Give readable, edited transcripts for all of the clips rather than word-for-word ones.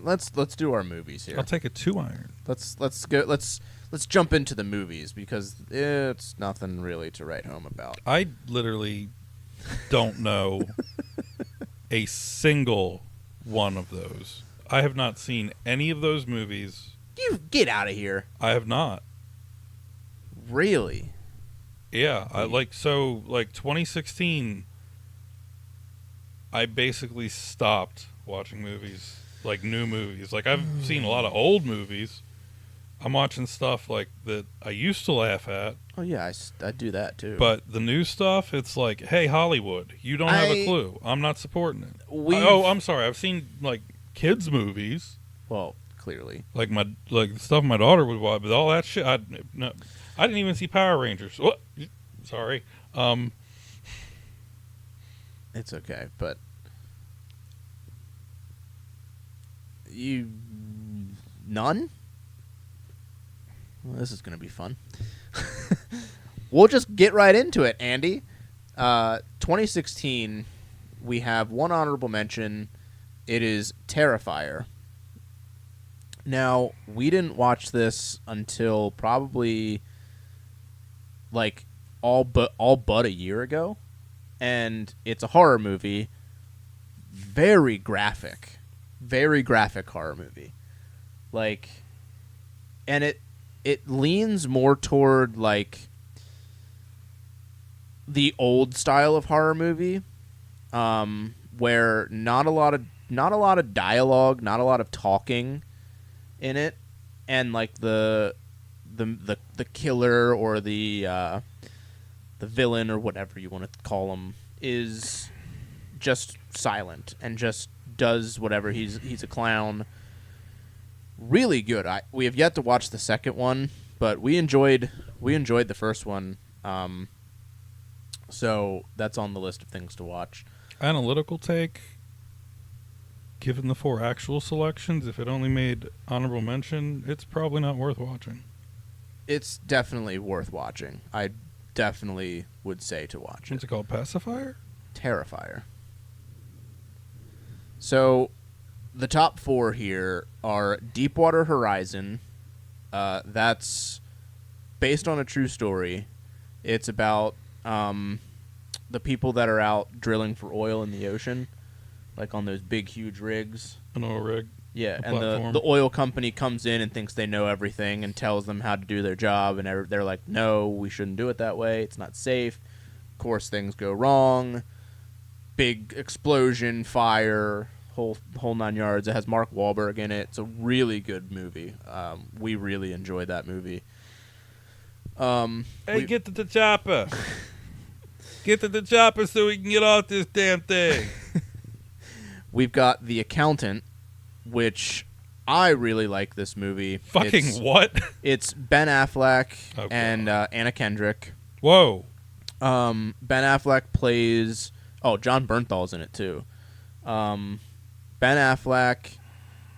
let's do our movies here. I'll take a 2-iron. Let's jump into the movies because it's nothing really to write home about. I literally don't know a single one of those. I have not seen any of those movies. You get out of here. I have not. Really? Yeah, I 2016 I basically stopped watching movies, like new movies. Like I've seen a lot of old movies. I'm watching stuff like that I used to laugh at. Oh yeah, I do that too. But the new stuff, it's like, hey, Hollywood, you don't have a clue. I'm not supporting it. I'm sorry. I've seen like kids movies. Well, clearly, like the stuff my daughter would watch, but all that shit, I didn't even see Power Rangers. Oh, sorry. It's okay, but none. Well, this is going to be fun. We'll just get right into it, Andy. 2016, we have one honorable mention. It is Terrifier. Now, we didn't watch this until probably like all but a year ago, and it's a horror movie. Very graphic horror movie. Like, and it leans more toward like the old style of horror movie, where not a lot of dialogue, not a lot of talking in it, and like the killer or the villain or whatever you want to call him is just silent and just does whatever. He's a clown. Really good. We have yet to watch the second one, but we enjoyed the first one. So that's on the list of things to watch. Analytical take. Given the 4 actual selections, if it only made honorable mention, it's probably not worth watching. It's definitely worth watching. I definitely would say to watch it. What's it called? Pacifier? Terrifier. So, the top 4 here are Deepwater Horizon. That's based on a true story. It's about the people that are out drilling for oil in the ocean, like on those big, huge rigs. An oil rig. Yeah, and the oil company comes in and thinks they know everything and tells them how to do their job, and they're like, no, we shouldn't do it that way. It's not safe. Of course, things go wrong. Big explosion, fire, whole 9 yards. It has Mark Wahlberg in it. It's a really good movie. We really enjoyed that movie. Hey, get to the chopper. Get to the chopper so we can get off this damn thing. We've got The Accountant, which I really like this movie. What? It's Ben Affleck and Anna Kendrick. Whoa. Ben Affleck plays... Oh, John Bernthal's in it, too. Ben Affleck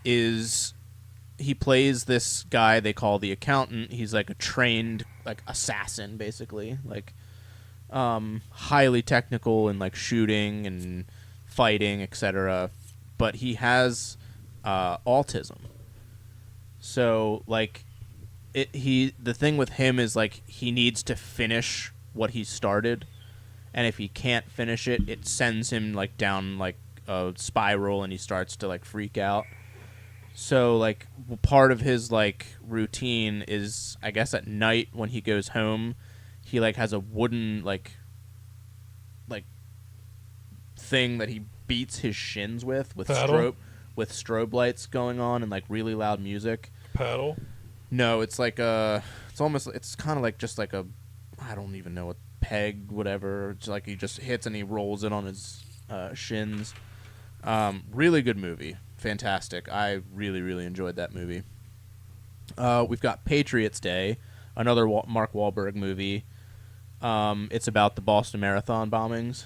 he plays this guy they call the accountant. He's like a trained like assassin, basically. Like highly technical in like shooting and fighting, etc. But he has autism. So like the thing with him is like he needs to finish what he started, and if he can't finish it, it sends him like down like a spiral, and he starts to like freak out. So like part of his like routine is, I guess, at night when he goes home, he like has a wooden like thing that he beats his shins with strobe lights going on and like really loud music. Paddle? No, it's like it's kind of like just like a, I don't even know, a peg, whatever. It's like he just hits and he rolls it on his shins. Really good movie. Fantastic. I really, really enjoyed that movie. We've got Patriots Day, another Mark Wahlberg movie. It's about the Boston Marathon bombings.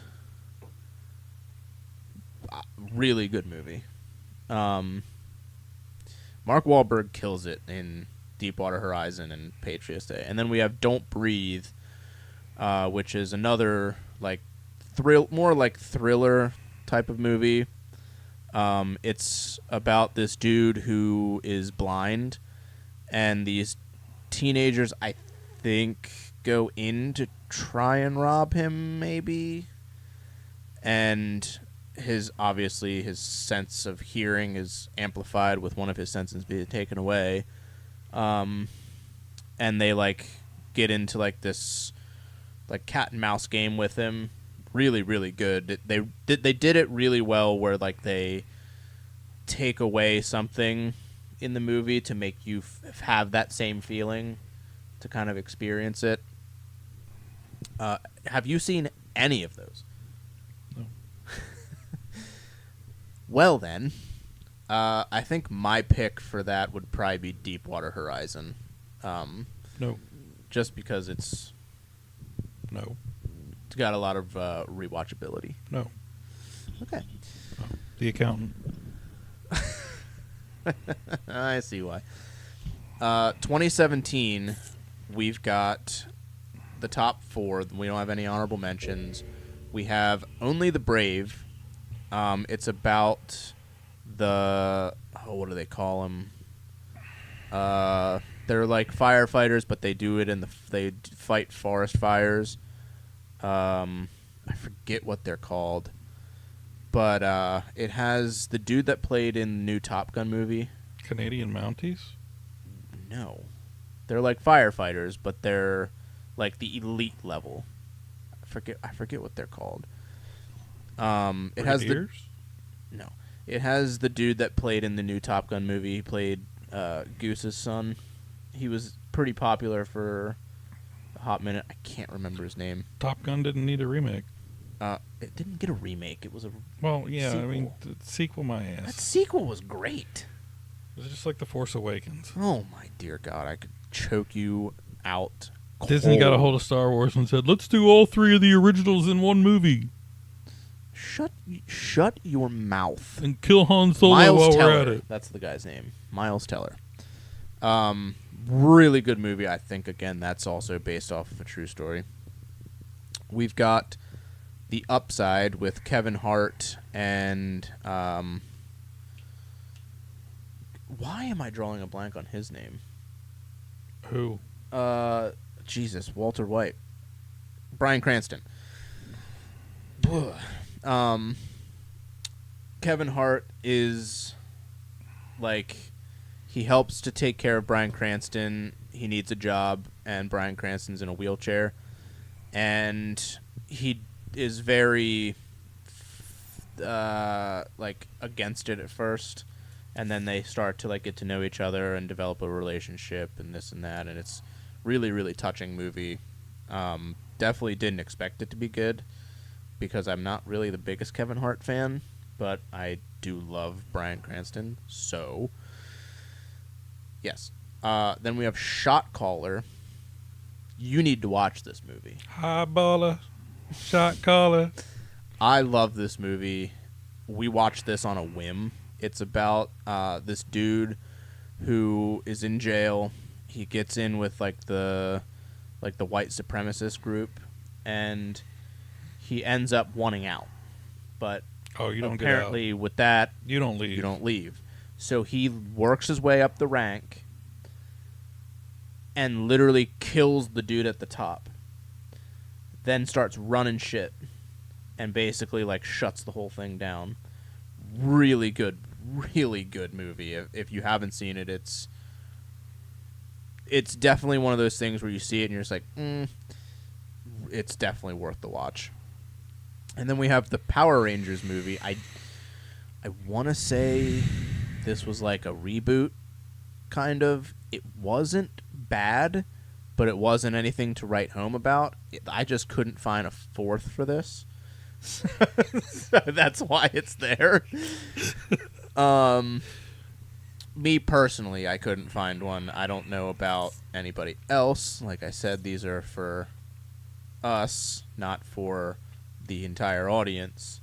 Really good movie. Mark Wahlberg kills it in Deepwater Horizon and Patriots Day. And then we have Don't Breathe, which is another like more like thriller type of movie. It's about this dude who is blind, and these teenagers, I think, go in to try and rob him, maybe. And obviously his sense of hearing is amplified with one of his senses being taken away. And they like get into like this like cat and mouse game with him. Really, really good. They did it really well, where like they take away something in the movie to make you have that same feeling, to kind of experience it. Have you seen any of those? No. Well then, I think my pick for that would probably be Deepwater Horizon. No. Just because it's No. got a lot of rewatchability. No. Okay. The Accountant. I see why. 2017, we've got the top 4. We don't have any honorable mentions. We have Only the Brave. It's about what do they call them? They're like firefighters, but they do it they fight forest fires. I forget what they're called, but it has the dude that played in the new Top Gun movie. Canadian Mounties? No, they're like firefighters, but they're like the elite level. I forget what they're called. It has It has the dude that played in the new Top Gun movie. He played Goose's son. He was pretty popular for a hot minute. I can't remember his name. Top Gun didn't need a remake. It didn't get a remake. It was a Well, yeah, sequel. I mean, the sequel, my That ass. sequel was great. It was just like The Force Awakens. Oh my dear God! I could choke you out. Disney got a hold of Star Wars and said, let's do all 3 of the originals in one movie. Shut your mouth. And kill Han Solo Miles while Teller. we're at it. That's the guy's name. Miles Teller. Really good movie. I think, again, that's also based off of a true story. We've got The Upside with Kevin Hart and... why am I drawing a blank on his name? Who? Jesus, Walter White. Bryan Cranston. Kevin Hart is like, he helps to take care of Bryan Cranston. He needs a job, and Bryan Cranston's in a wheelchair, and he is very like against it at first, and then they start to like get to know each other and develop a relationship and this and that, and it's really, really touching movie. Definitely didn't expect it to be good, because I'm not really the biggest Kevin Hart fan, but I do love Bryan Cranston, so yes. Then we have Shot Caller. You need to watch this movie. High baller, shot caller. I love this movie. We watched this on a whim. It's about this dude who is in jail. He gets in with like the white supremacist group, and he ends up wanting out. But Oh, you don't apparently get out. with that, You don't leave. you don't leave. So he works his way up the rank and literally kills the dude at the top. Then starts running shit and basically like shuts the whole thing down. Really good movie. If you haven't seen it, it's definitely one of those things where you see it and you're just like, it's definitely worth the watch. And then we have the Power Rangers movie. I want to say this was like a reboot, kind of. It wasn't bad, but it wasn't anything to write home about. I just couldn't find a 4th for this. So that's why it's there. Me personally, I couldn't find one. I don't know about anybody else. Like I said, these are for us, not for the entire audience.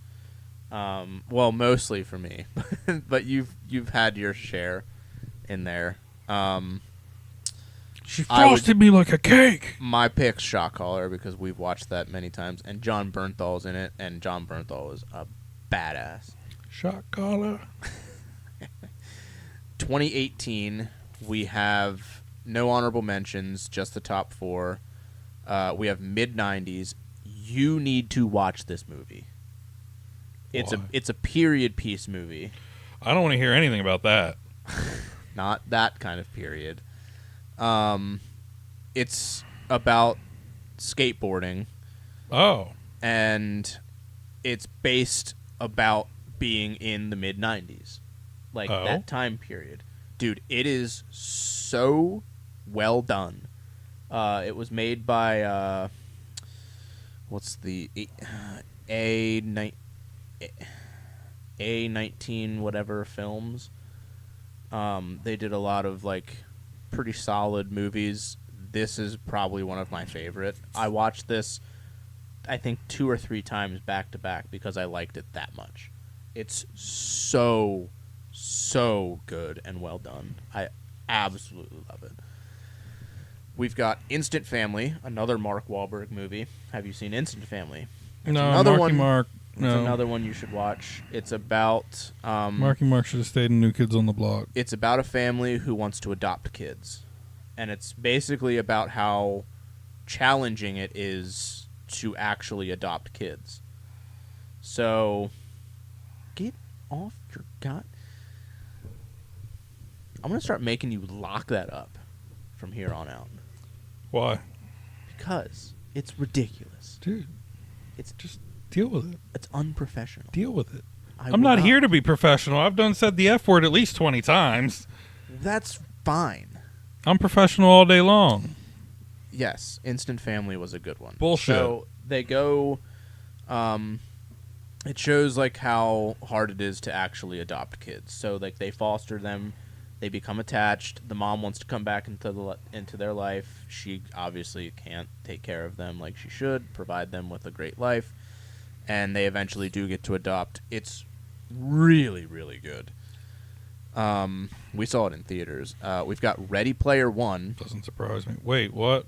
Well, mostly for me, but you've had your share in there. She frosted me like a cake. My pick's Shot Caller because we've watched that many times, and John Bernthal's in it, and John Bernthal is a badass. Shot caller. 2018, we have no honorable mentions, just the top 4. We have mid-90s. You need to watch this movie. It's Why? a period piece movie. I don't want to hear anything about that. Not that kind of period. It's about skateboarding, Oh. and it's based about being in the mid-90s. Like, Oh. that time period. Dude, it is so well done. It was made by, what's the, A19 whatever films. They did a lot of, like, pretty solid movies. This is probably one of my favorite. I watched this, I think, 2 or 3 times back to back because I liked it that much. It's so good and well done. I absolutely love it. We've got Instant Family, another Mark Wahlberg movie. Have you seen Instant Family? It's No, another Marky one. Mark. It's No. another one you should watch. It's about Marky Mark should have stayed in New Kids on the Block. it's about a family who wants to adopt kids. And it's basically about how challenging it is to actually adopt kids. So, get off your god. I'm going to start making you lock that up from here on out. Why? Because it's ridiculous. Dude, It's just deal with it. It's unprofessional. Deal with it. I I'm will not here to be professional. I've done said the F word at least 20 times. That's fine. I'm professional all day long. Yes, Instant Family was a good one. Bullshit. So they go, it shows like how hard it is to actually adopt kids. So like they foster them, they become attached. The mom wants to come back into their life. She obviously can't take care of them like she should, provide them with a great life, and they eventually do get to adopt. It's really, really good. We saw it in theaters. We've got Ready Player One. Doesn't surprise me. Wait, what?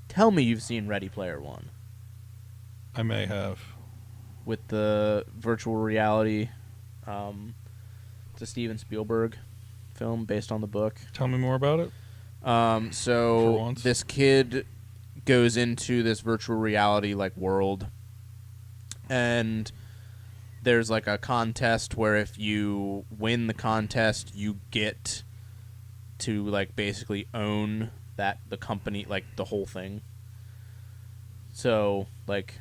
Tell me you've seen Ready Player One I may have. with the virtual reality. It's a Steven Spielberg film based on the book. Tell me more about it. For So once. this kid goes into this virtual reality like world, and there's like a contest where if you win the contest, you get to like basically own the company, like the whole thing. So like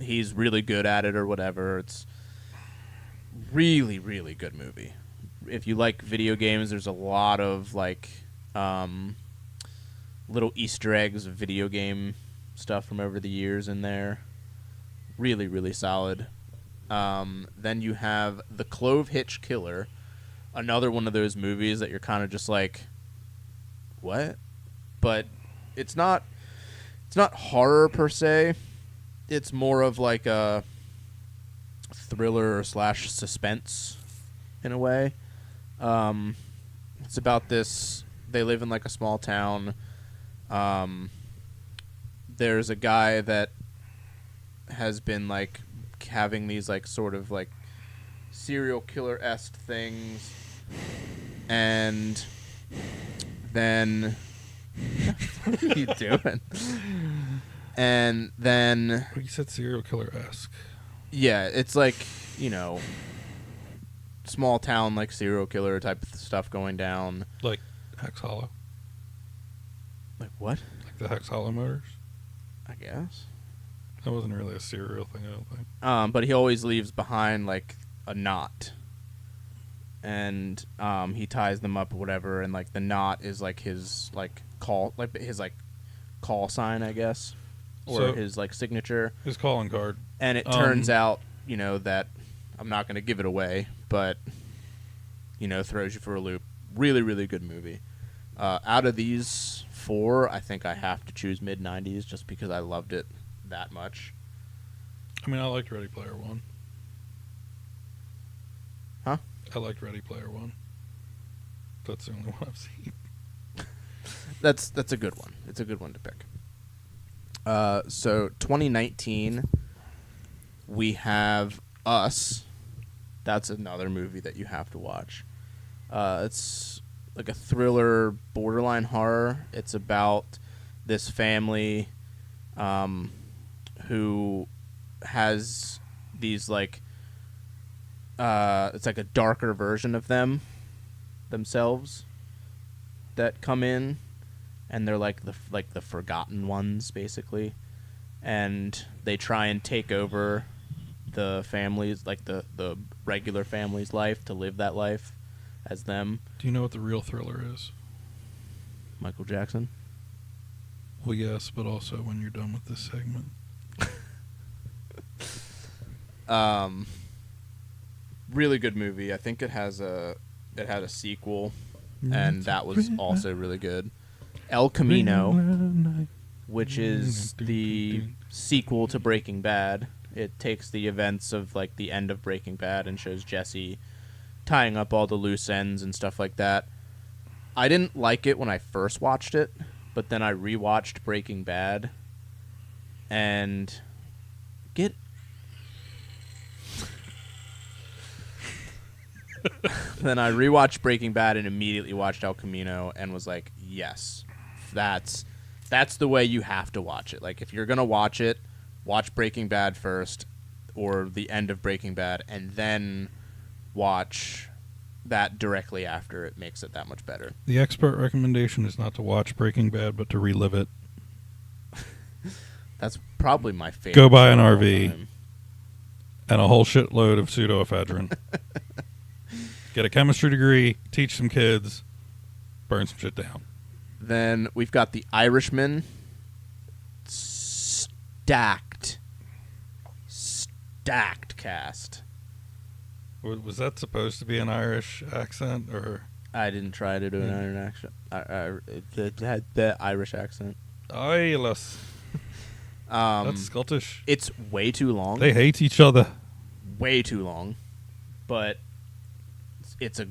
he's really good at it or whatever. It's really, really good movie. If you like video games, there's a lot of like little Easter eggs of video game stuff from over the years in there. Really, really solid. Then you have The Clove Hitch Killer, another one of those movies that you're kind of just like, what? But it's not horror per se. It's more of like a thriller or / suspense in a way. It's about this. They live in like a small town. There's a guy that has been like having these like sort of like serial killer-esque things, and then what are you doing? And then You said serial killer-esque. yeah, it's like, you know, small town like serial killer type of stuff going down. Like Hex Hollow. Like what? Like the Hex Hollow murders. I guess. That wasn't really a serial thing, I don't think. But he always leaves behind like a knot, and he ties them up or whatever, and like the knot is like his like call sign, I guess, or So- his like signature. His calling card. And it turns out, you know, that I'm not going to give it away, but you know, throws you for a loop. Really, really good movie. Out of these 4, I think I have to choose mid-90s just because I loved it that much. I mean, I liked Ready Player One. Huh? I liked Ready Player One. That's the only one I've seen. That's a good one. It's a good one to pick. So 2019, we have Us, That's another movie that you have to watch. It's like a thriller, borderline horror. It's about this family who has these like it's like a darker version of themselves that come in, and they're like the forgotten ones basically, and they try and take over the family's, like the regular family's life, to live that life as them. Do you know what the real Thriller is? Michael Jackson. Well, yes, but also when you're done with this segment. Really good movie. I think it had a sequel, and that was also really good. El Camino, which is the sequel to Breaking Bad. It takes the events of like the end of Breaking Bad and shows Jesse tying up all the loose ends and stuff like that. I didn't like it when I first watched it, but then I rewatched Breaking Bad and then I rewatched Breaking Bad and immediately watched El Camino and was like, yes, that's the way you have to watch it. Like, if you're going to watch it, watch Breaking Bad first, or the end of Breaking Bad, and then watch that directly after. It makes it that much better. The expert recommendation is not to watch Breaking Bad, but to relive it. That's probably my favorite. Go buy an RV and a whole shitload of pseudoephedrine. Get a chemistry degree, teach some kids, burn some shit down. Then we've got The Irishman. Stacked cast. Was that supposed to be an Irish accent, or? I didn't try to do an Irish accent. It had the Irish accent. Irish. That's Scottish. It's way too long. They hate each other. Way too long, but it's a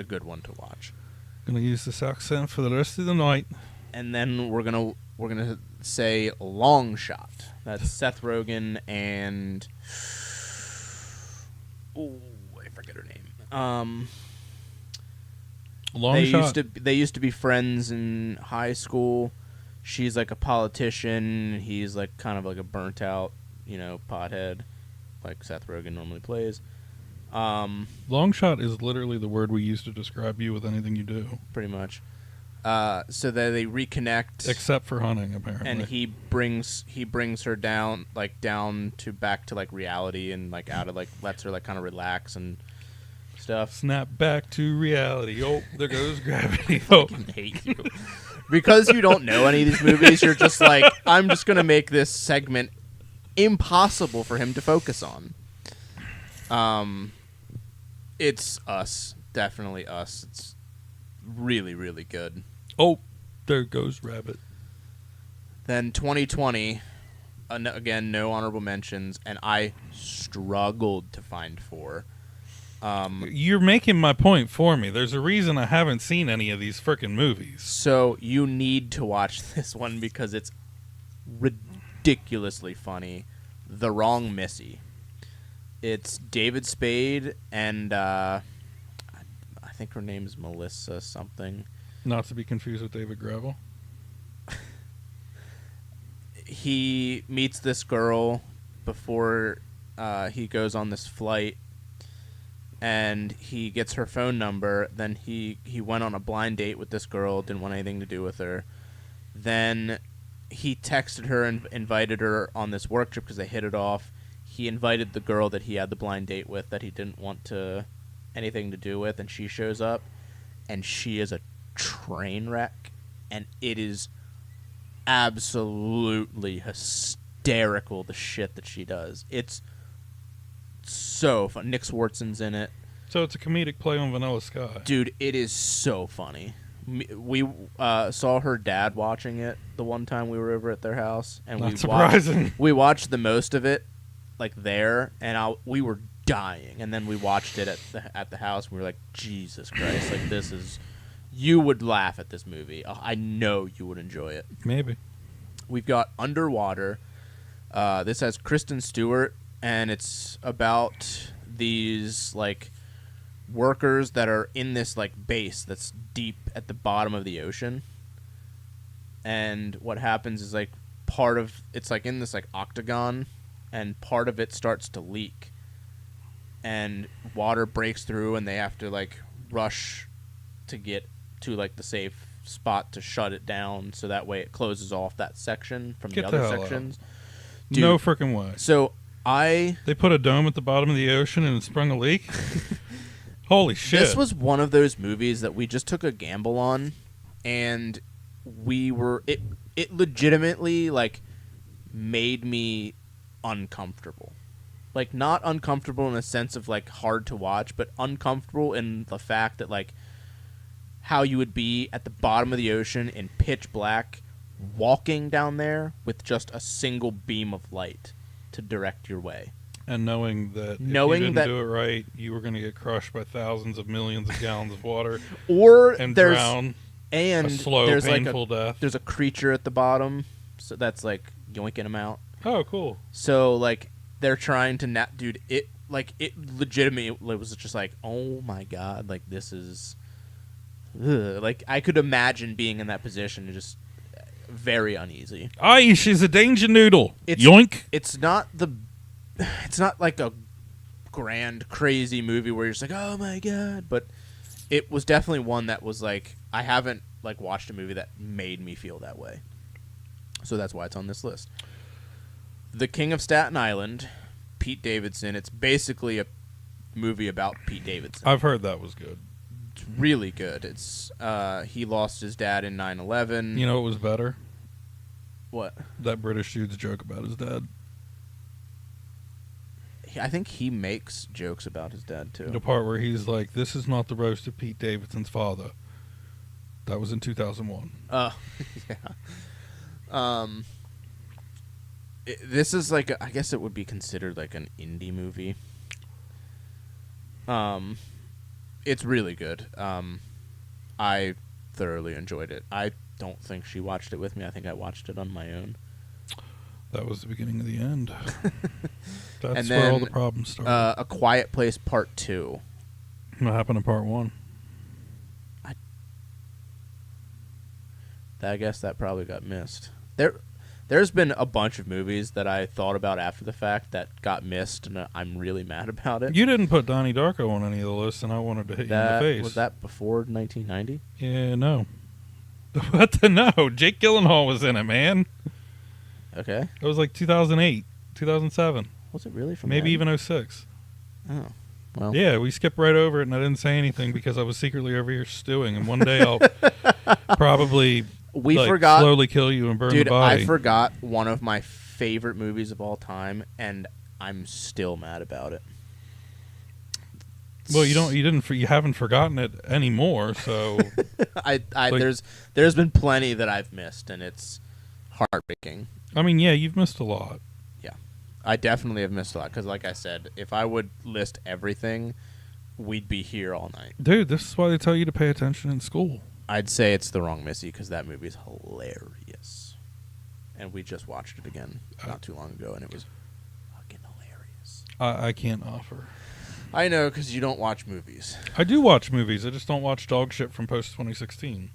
good one to watch. Gonna use this accent for the rest of the night. And then we're gonna say Long Shot. That's Seth Rogen and I forget her name. Long Shot. They used to be friends in high school. She's like a politician. He's like kind of like a burnt out, pothead, like Seth Rogen normally plays. Long shot is literally the word we use to describe you with anything you do. Pretty much. So that they reconnect, except for hunting, apparently. and he brings her down to back to like reality, and like out of like lets her like kind of relax and stuff. Snap back to reality. Oh, there goes gravity. Oh, I fucking hate you. Because you don't know any of these movies, you're just like, I'm just gonna make this segment impossible for him to focus on. It's Us. Definitely Us. It's really, really good. Oh, there goes Rabbit. Then 2020, again, no honorable mentions, and I struggled to find 4. You're making my point for me. There's a reason I haven't seen any of these frickin' movies. So you need to watch this one because it's ridiculously funny. The Wrong Missy. It's David Spade and I think her name is Melissa something. Not to be confused with David Gravel. He meets this girl before he goes on this flight, and he gets her phone number. Then he went on a blind date with this girl, didn't want anything to do with her. Then he texted her and invited her on this work trip because they hit it off. He invited the girl that he had the blind date with that he didn't want anything to do with, and she shows up, and she is a train wreck, and it is absolutely hysterical, the shit that she does. It's so fun. Nick Swartzen's in it. So it's a comedic play on Vanilla Sky. Dude, it is so funny. We saw her dad watching it the one time we were over at their house, and Not surprising. We watched the most of it like there, and we were dying, and then we watched it at the house, and we were like, Jesus Christ, like this is, you would laugh at this movie. I know you would enjoy it. Maybe. We've got Underwater. This has Kristen Stewart, and it's about these like workers that are in this like base that's deep at the bottom of the ocean. And what happens is like part of it's like in this like octagon, and part of it starts to leak, and water breaks through, and they have to like rush to get to like the safe spot to shut it down, so that way it closes off that section from Get the the other hell sections. out. No freaking way. So They put a dome at the bottom of the ocean and it sprung a leak? Holy shit. This was one of those movies that we just took a gamble on, and it legitimately like made me uncomfortable. Like, not uncomfortable in a sense of like hard to watch, but uncomfortable in the fact that like how you would be at the bottom of the ocean in pitch black, walking down there with just a single beam of light to direct your way. And knowing that if you didn't do it right, you were going to get crushed by thousands of millions of gallons of water, or and there's drown and a slow, there's painful like death. there's a creature at the bottom, so that's like yoinking them out. Oh, cool. So like they're trying to dude. It legitimately was just like, oh my god, like this is, like I could imagine being in that position and just very uneasy. Aye, she's a danger noodle. It's, Yoink. It's not like a grand crazy movie where you're just like, oh my god, but it was definitely one that was like, I haven't like watched a movie that made me feel that way. So that's why it's on this list. The King of Staten Island, Pete Davidson. It's basically a movie about Pete Davidson. I've heard that was good. It's really good. It's he lost his dad in 9/11. You know what was better? What? That British dude's joke about his dad. I think he makes jokes about his dad too. The part where he's like, "This is not the roast of Pete Davidson's father." That was in 2001. Yeah. This is like I guess it would be considered like an indie movie. It's really good. I thoroughly enjoyed it. I don't think she watched it with me. I think I watched it on my own. That was the beginning of the end. That's and where all then, the problems started. A Quiet Place Part 2. What happened in Part 1? I guess that probably got missed. There's been a bunch of movies that I thought about after the fact that got missed, and I'm really mad about it. You didn't put Donnie Darko on any of the lists, and I wanted to hit you in the face. Was that before 1990? Yeah, no. What the no? Jake Gyllenhaal was in it, man. Okay. It was like 2008, 2007. Was it really from Maybe then? even 06. Oh. Well. Yeah, we skipped right over it, and I didn't say anything because I was secretly over here stewing, and one day I'll probably forgot slowly kill you and burn the body. I forgot one of my favorite movies of all time, and I'm still mad about it. Well, you haven't forgotten it anymore, so there's been plenty that I've missed, and it's heartbreaking. I mean, yeah, you've missed a lot. Yeah, I definitely have missed a lot because, like I said, if I would list everything, we'd be here all night. Dude, this is why they tell you to pay attention in school. I'd say it's The Wrong Missy because that movie's hilarious, and we just watched it again not too long ago, and it was fucking hilarious. I can't offer. I know because you don't watch movies. I do watch movies. I just don't watch dog shit from post 2016.